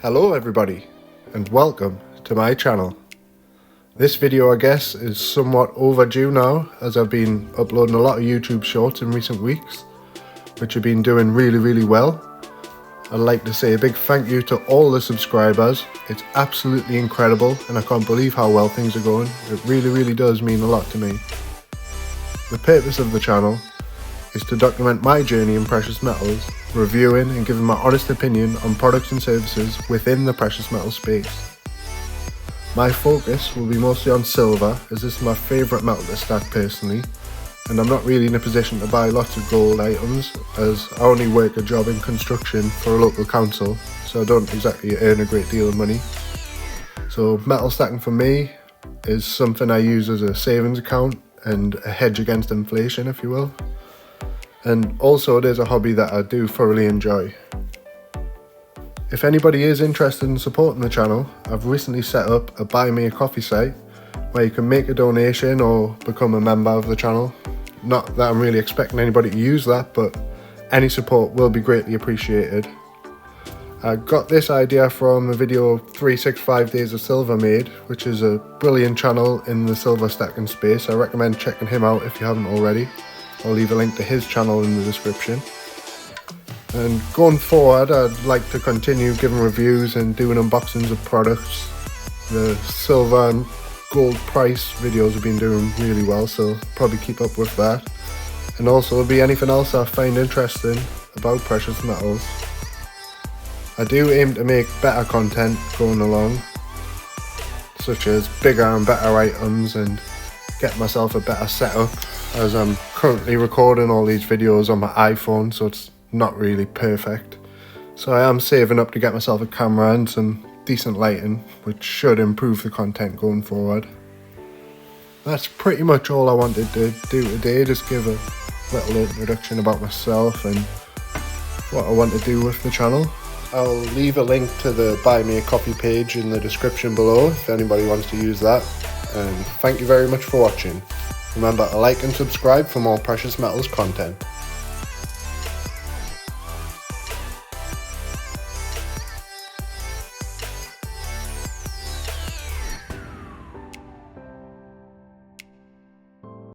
Hello everybody, and welcome to my channel. This video, I guess, is somewhat overdue now, as I've been uploading a lot of YouTube shorts in recent weeks, which have been doing really well. I'd like to say a big thank you to all the subscribers. It's absolutely incredible, and I can't believe how well things are going. It really does mean a lot to me. The purpose of the channel is to document my journey in precious metals, reviewing and giving my honest opinion on products and services within the precious metal space. My focus will be mostly on silver, as this is my favourite metal to stack personally, and I'm not really in a position to buy lots of gold items, as I only work a job in construction for a local council, so I don't exactly earn a great deal of money. So metal stacking for me is something I use as a savings account and a hedge against inflation, if you will. And also it is a hobby that I do thoroughly enjoy. If anybody is interested in supporting the channel, I've recently set up a buy me a coffee site where you can make a donation or become a member of the channel. Not that I'm really expecting anybody to use that, but any support will be greatly appreciated. I got this idea from a video 365 Days of Silver made, which is a brilliant channel in the silver stacking space. I recommend checking him out if you haven't already. I'll leave a link to his channel in the description. And going forward, I'd like to continue giving reviews and doing unboxings of products. The silver and gold price videos have been doing really well, so probably keep up with that. And also there'll be anything else I find interesting about precious metals. I do aim to make better content going along, such as bigger and better items, and get myself a better setup, as I'm currently recording all these videos on my iPhone, so it's not really perfect. So I am saving up to get myself a camera and some decent lighting, which should improve the content going forward. That's pretty much all I wanted to do today, just give a little introduction about myself and what I want to do with the channel. I'll leave a link to the Buy Me a Coffee page in the description below if anybody wants to use that. And thank you very much for watching. Remember to like and subscribe for more precious metals content.